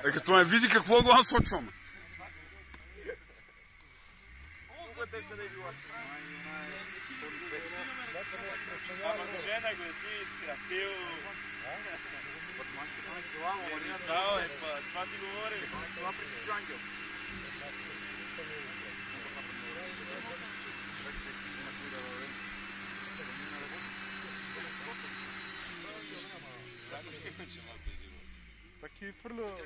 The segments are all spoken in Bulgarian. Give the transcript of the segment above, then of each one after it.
Като ме види какво го насочвам. Ама жена го си изкрапил. Оризал е па, това ти говори. Това причи Ангел. Таки фърля.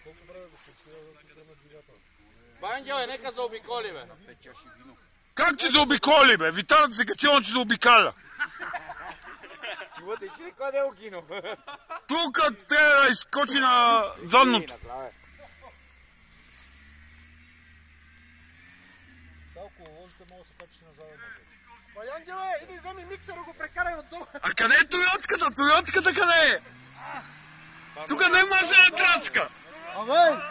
Колко време го подсъдя двигател? Ангел, нека заобиколи, бе. Как че заобиколи, бе? Виталът се качи, он че заобикаля. Ти ще ли къде е окино? Тук трябва да изкочи на задното. Салко, лозите мога да се качи на задното. Ангеле, иди вземи миксера, го прекарай от дома. А къде е Тойотката? Тойотката къде е? Тук не може да трацка. Абе!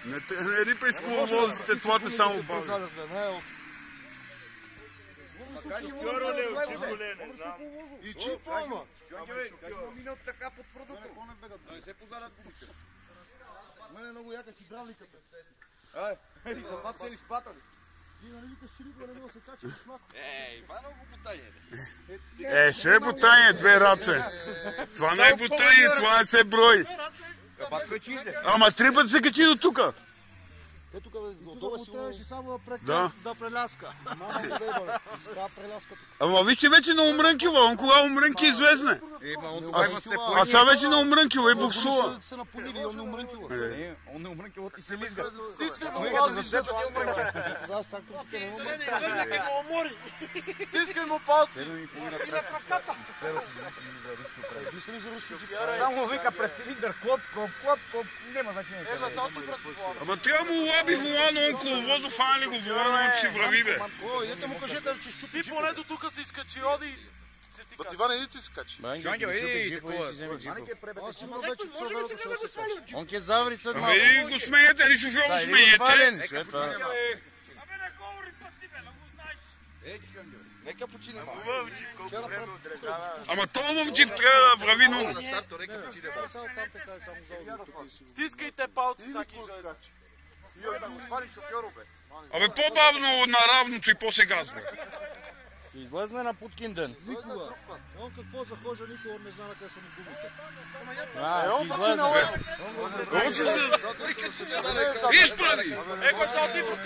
Не рипай с коловозите, това те само бави. И чипо, ама! Как минал така под продукта? Не се позарят гумите. Мене е много яка хидравликата. Ей, за това цели спата ли? Ти нали викаш чириква, не мога да се качи с мако. Ей, това е много бутание. Ще е бутание, две раце. Това не е бутание, това не се брои. Ама три пъти се качи до тука. Е, тук долу си трябваше само да преляска. Мама къде е, бе? Става преляска тук. Ама вижте вече на умрънкила, он кога умрънки излезне. А сега вече на умрънкила и буксува. Се напонили, он не умрънкила. Он не умрънкила и се лизга. Стискай му палци, защото ти умрънкила. Тогава с тракторите не умрънкила. го умори. Стискай му палци. И на краката. Само вика през цилиндър, клоп, няма значение. Ама трябва му лаби волана, он коловозо, фана ли го волана, он ще врави, бе. О, идете му кажете, че щупи. Ти поне до тук се изкачи, оди. Бат Иван, иди ти се качи. Ангел, иди такова. Аз имам вече цовел, дошъл се качи. Он ке заври след Ама и го смеете, или шофьор го смеете. Абе не говори път ти, бе, не го знаеш. Нека почине. Колко време отрежава. Ама този джип трябва да врави много. На старто, нека почине. Само там така е, само залу. Стискайте палци, всяки излезе. И да го свали шофьоро, бе. Абе по-бавно на равното и после газва. Излезне на Путкинден. Никога. Он какво захожа, никога не знае къде са му гумите. Виж прави! Его са тифо.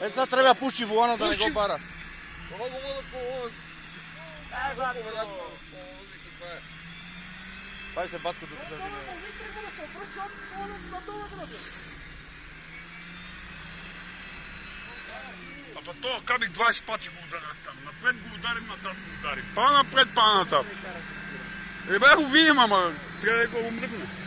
Е, сега трябва да пуши волана да не го бара. Пай се батко до тук. Ама то кабик 20 пъти го ударах там. Напред го ударим, назад го ударим. Па напред, па натам. Бе го видим, ама трябва да го умръдне.